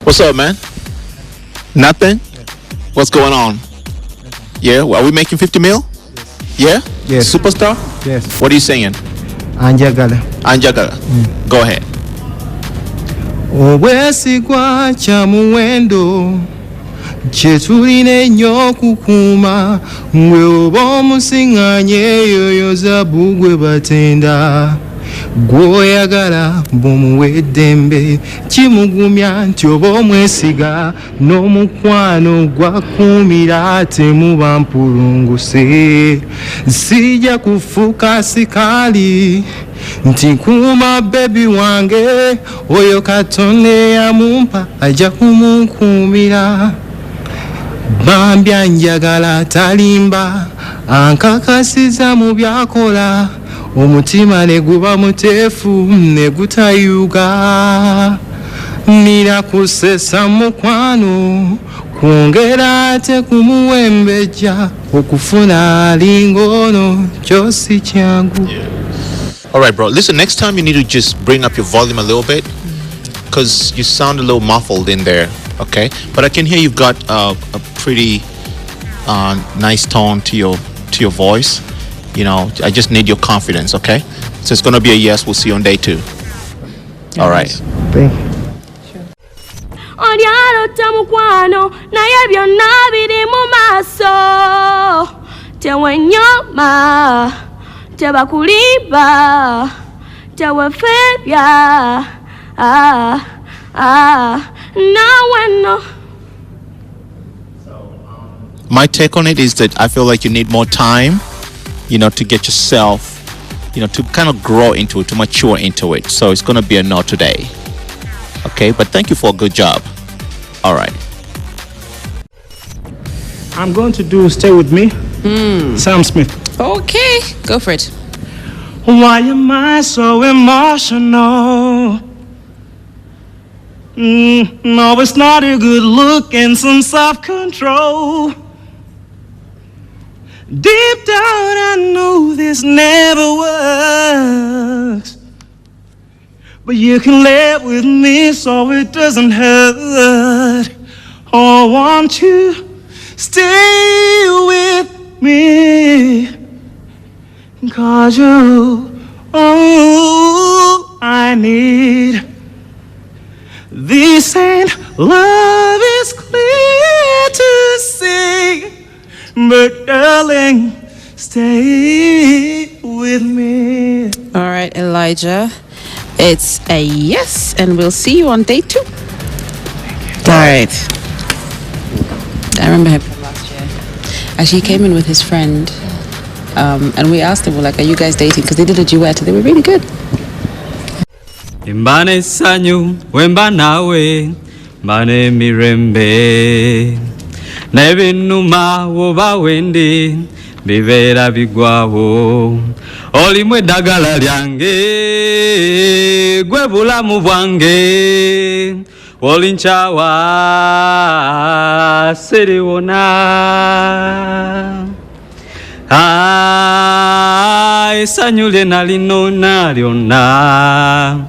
What's up, man? Nothing? What's going on? Yeah, well, are we making 50 mil? Yeah? Yes. Superstar? Yes. What are you singing? Anjagala. Anjagala. Go ahead. Obwesigwa kya muwendo kye tulina ennyo okukuuma ngwe oba omusiŋŋaanye eyo zabu gwe batenda gw'oyagala bw'omuwa eddembe kimugumya nti oba omwesiga n'omukwano gwakuumira temuba mpulunguse sijja kufuuka sikaali nti nkuuma bebi wange oyo katonda eyamumpa ajja kumukuumira bambya njagala talimba ankakasiza mu byakola omutima ne guba muteefu ne gutayuga nira kusesa mukwano kwongera ate kumuwembejja okufuna alingono kyosi kyangu. All right, bro. Listen, next time you need to just bring up your volume a little bit because you sound a little muffled in there, okay? But I can hear you've got a pretty nice tone to your voice. You know, I just need your confidence, okay? So it's going to be a yes. We'll see you on day 2. All right. Thank you. Odyalo tamukwano naye byonna biri mu maaso tewenyoma tebakulimba tewefebya nawe no. My take on it is that I feel like you need more time, you know, to get yourself, you know, to kind of grow into it, to mature into it. So it's going to be a no today. Okay, but thank you for a good job. All right. I'm going to do Stay With Me. Sam Smith. Okay, go for it. Why am I so emotional? No, it's not a good look and some self-control. Deep down I know this never works, but you can live with me so it doesn't hurt. Oh, won't you stay with me? 'Cause you're all I need. This ain't love is clear to see, but darling, stay with me. All right, Elijah. It's a yes, and we'll see you on day 2. All right. I remember him from last year. Actually, he came in with his friend, and we asked him, we're like, are you guys dating? Because they did a duet, and they were really good. Mbane sanyu wemba nawe mbane mirembe nebinuma woba wendi bivera bigwawo olimwe dagala lyange gwe bulamu bwange olinchawa seriwona sanyu lyena linona lyonna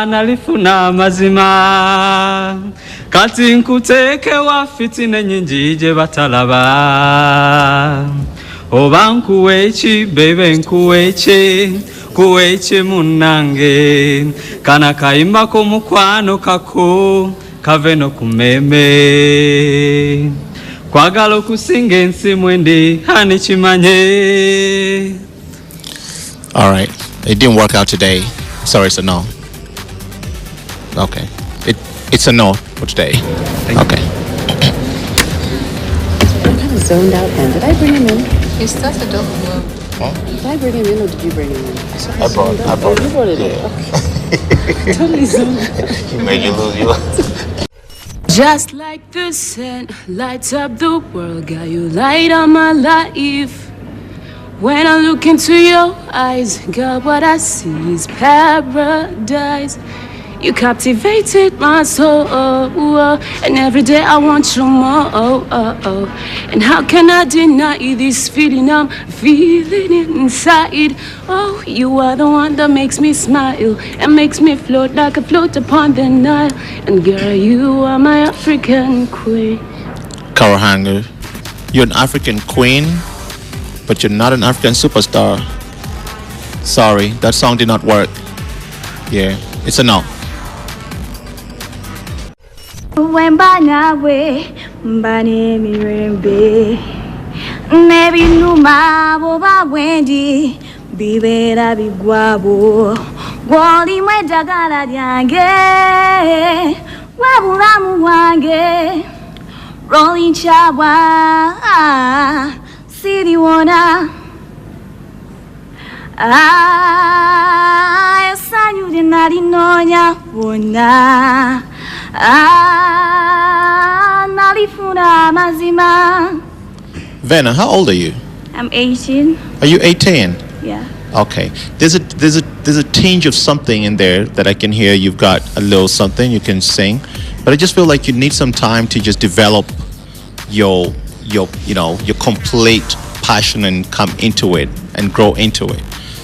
nalifuna mazima kati nkuteeke wa fitina nyingi gye batalaba oba nkuweeki bebe nkuweeki kuweeki munnange kana kayimba k'omukwano kako kave no ku mmemme kwagala okusinga ensi mwendi hani kimanye. All right. It didn't work out today. Sorry, it's a no. Okay. It's a no for today. Okay. I'm kind of zoned out then. Did I bring him in? He started off well. Huh? Did I bring him in or did you bring him in? I brought You brought it in. Okay. Totally zoned out. You made you lose your... Just like the sun lights up the world, got you light on my life. When I look into your eyes, God, what I see is paradise. You captivated my soul, and every day I want you more. And how can I deny this feeling I'm feeling inside? Oh, you are the one that makes me smile and makes me float like a float upon the Nile. And girl, you are my African queen. Karahanger, you're an African queen, but you're not an African superstar. Sorry, that song did not work. Yeah, it's a no. Wemba nawe mbane mirembe nebi numa boba wendi bibera bigwabo gwoli mwedagala lyange wabulamu wange rolling chawa siliwona esanyude nalinonya wona nalifuna mazima. Vanna, how old are you? I'm 18. Are you 18? Yeah. Okay. There's a tinge of something in there that I can hear. You've got a little something you can sing, but I just feel like you need some time to just develop your complete passion and come into it and grow into it.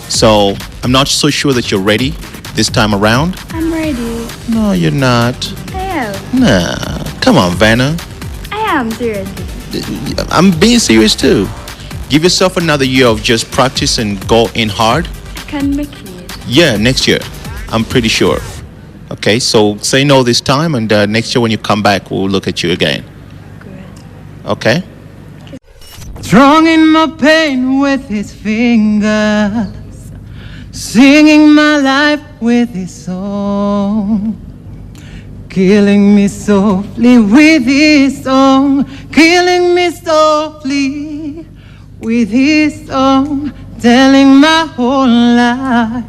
So I'm not so sure that you're ready this time around. I'm ready. No, you're not. I am. Nah, come on, Vanna. I am, seriously. I'm being serious too. Give yourself another year of just practice and go in hard. I can make it. Yeah, next year. I'm pretty sure. Okay, so say no this time, and next year when you come back, we'll look at you again. Good. Okay? Strong in my pain with his fingers, singing my life with his song, killing me softly with his song, killing me softly with his song, telling my whole life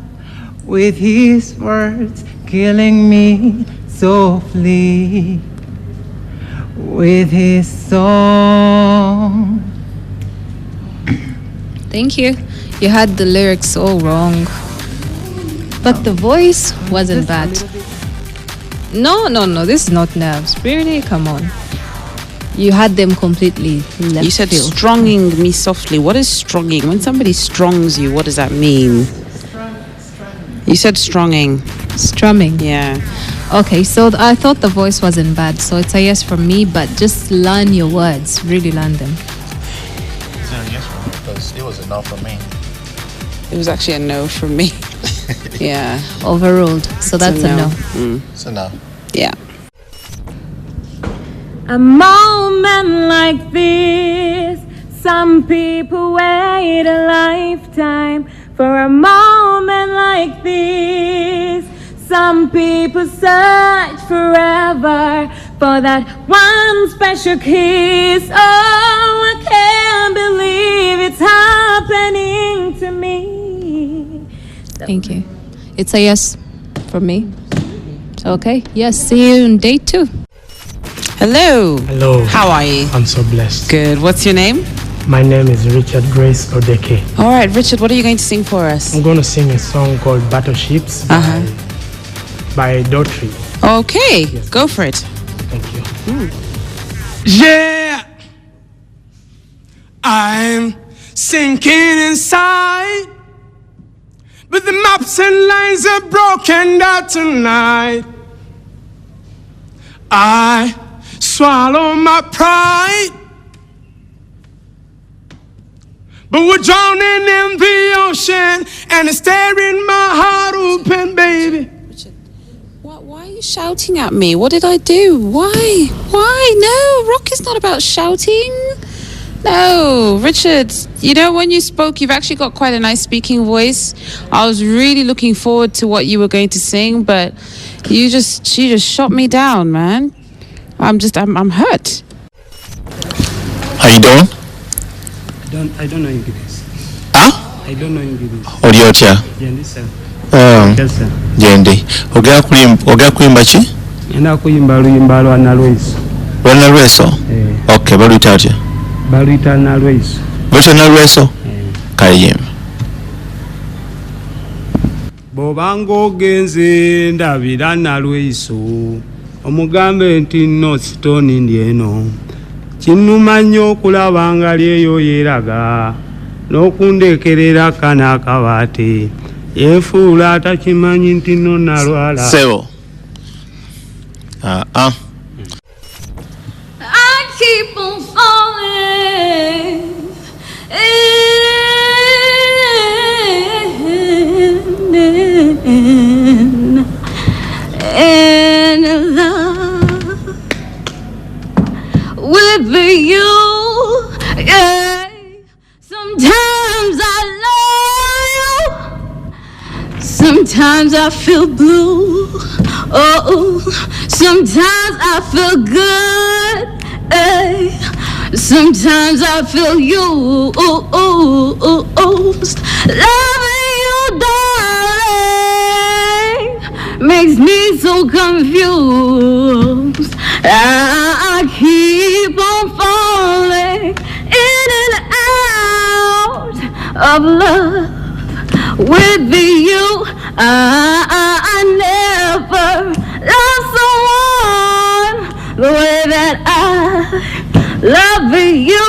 with his words, killing me softly with his song. Thank you. You had the lyrics all wrong. But the voice wasn't bad. No, this is not nerves. Really? Come on. You had them completely left You said field. stronging me softly. What is stronging? When somebody strongs you, what does that mean? You said stronging. Strumming. Yeah. Okay, so I thought the voice wasn't bad, so it's a yes from me, but just learn your words. Really learn them. It's a yes for me because it was a no for me. It was actually a no from me. Yeah. Overruled. So that's a no. It's a no. Yeah. A moment like this, some people wait a lifetime for a moment like this. Some people search forever for that one special kiss. Oh, I can't believe it's happening to me. Thank you. It's a yes from me. Okay. Yes, see you in day 2. Hello. Hello. How are you? I'm so blessed. Good. What's your name? My name is Richard Grace Odeke. All right, Richard, what are you going to sing for us? I'm going to sing a song called Battleships by Daughtry. Okay, Yes. go for it. Thank you. Yeah, I'm sinking inside, but the maps and lines are broken down tonight. I swallow my pride, but we're drowning in the ocean and it's tearing my heart open, baby. Richard, why are you shouting at me? What did I do? Why? No, rock is not about shouting. No, Richard, you know, when you spoke, you've actually got quite a nice speaking voice. I was really looking forward to what you were going to sing, but you just shot me down, man. I'm hurt. How you doing? I don't know English. Huh? I don't know English. Odiocha. Yandisa. Yes. Jendi. Ogera kuimba chi? Enda kuyimba luyimba lwa nalweso. Lwana lweso? Okay, baluyita atya? Baluyita nalweso. Baluyita nalweso? Kale yimba. bw'obanga ogenze ndabira nalweyiso omugambe nti no sitoni ndi eno kinnuma nnyo okulaba nga lyeyo yeeraga n'okundekerera kana akabaate yeefuula atakimanyi nti no nalwala Sebo. I keep on falling in love with you. Yeah. Sometimes I love you. Sometimes I feel blue. Oh, sometimes I feel good. Ay. Sometimes I feel you. Loving you, darling, makes me so confused. I keep on falling in and out of love with you. I never love someone the way that I love you.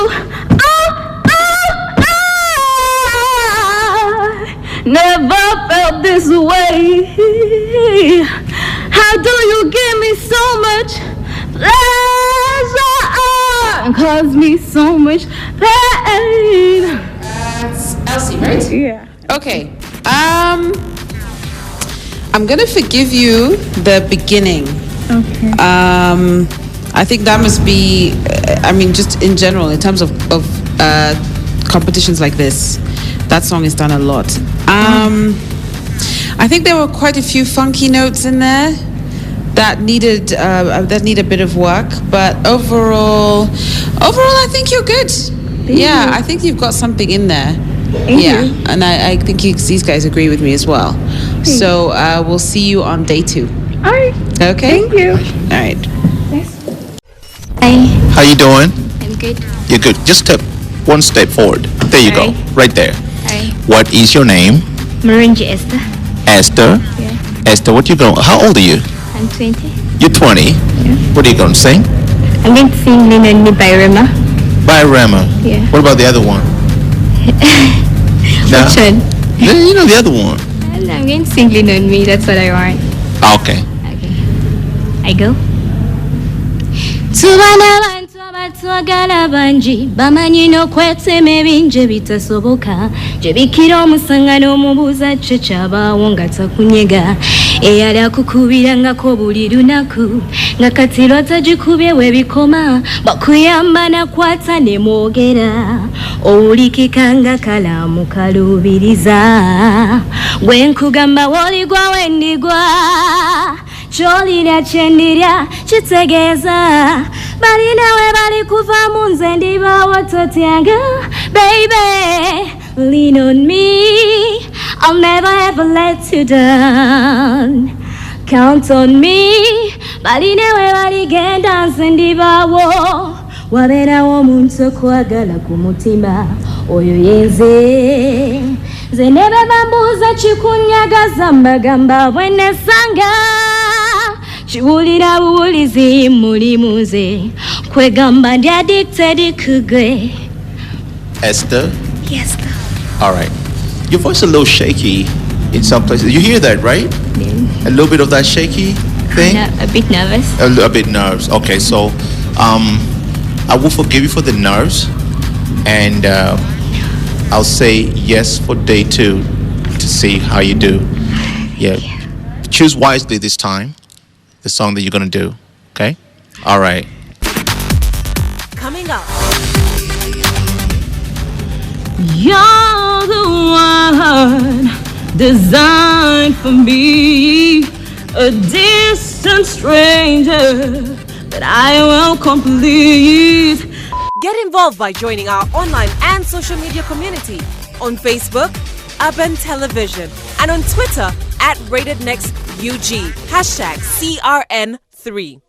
I never felt this way. How do you give me so much pleasure and cause me so much pain? That's Elsie, right? Yeah. Okay. I'm gonna forgive you the beginning. Okay. I think that must be. I mean, just in general, in terms of competitions like this, that song is done a lot. I think there were quite a few funky notes in there that needed a bit of work, but overall, I think you're good. Yeah, I think you've got something in there. Yeah, and I think these guys agree with me as well. So we'll see you on day 2. All right. Okay. Thank you. All right. Hi. How you doing? I'm good. You're good. Just step one step forward. There you go. Right there. Hi. What is your name? Marunji Esther. Esther. Yeah. Esther, what you going? How old are you? I'm 20. You're 20. Yeah. What are you going to sing? I'm going to sing Lean on Me by Rema. By Rema. Yeah. What about the other one? No. Which one? You know the other one. I'm going to sing Lean on Me. That's what I want. Okay. Okay. I go. Tubana bantu abatwagala bangi bamanyi n'okwetema ebingi bitasoboka gye bikira omusangano omubuuza kyo kyabaawo nga takunyega eyali akukubirangako buli lunaku nga kati lwatagikubye webikoma bakuyamba nakwata ne mwogera owulikika nga kalaamu kaluubiriza gwe nkugamba w'oligwa wendigwa kyolirya kyendirya kitegeeza bali nawe bali kuva mu nze ndibaawo totyanga baby lean on me I'll never ever let you down count on me bali nawe baligenda nze ndibaawo wabeerawo omuntu okwagala ku mutima oyo yenze nze ne be bambuuza kikunyagaza mbagamba bwe nesanga kiwulira buwulizi mulimu nze kwegamba ndi addicted kugwe. Esther? Yes. All right. Your voice is a little shaky in some places. You hear that, right? A little bit of that shaky thing? A bit nervous. A bit nerves. Okay, so I will forgive you for the nerves, and I'll say yes for day 2 to see how you do. Yeah. Choose wisely this time, the song that you're going to do. Okay? All right. Coming up. You're the one designed for me, a distant stranger that I will complete. Get involved by joining our online and social media community on Facebook, Urban Television, and on Twitter @RatedNextUG, #CRN3.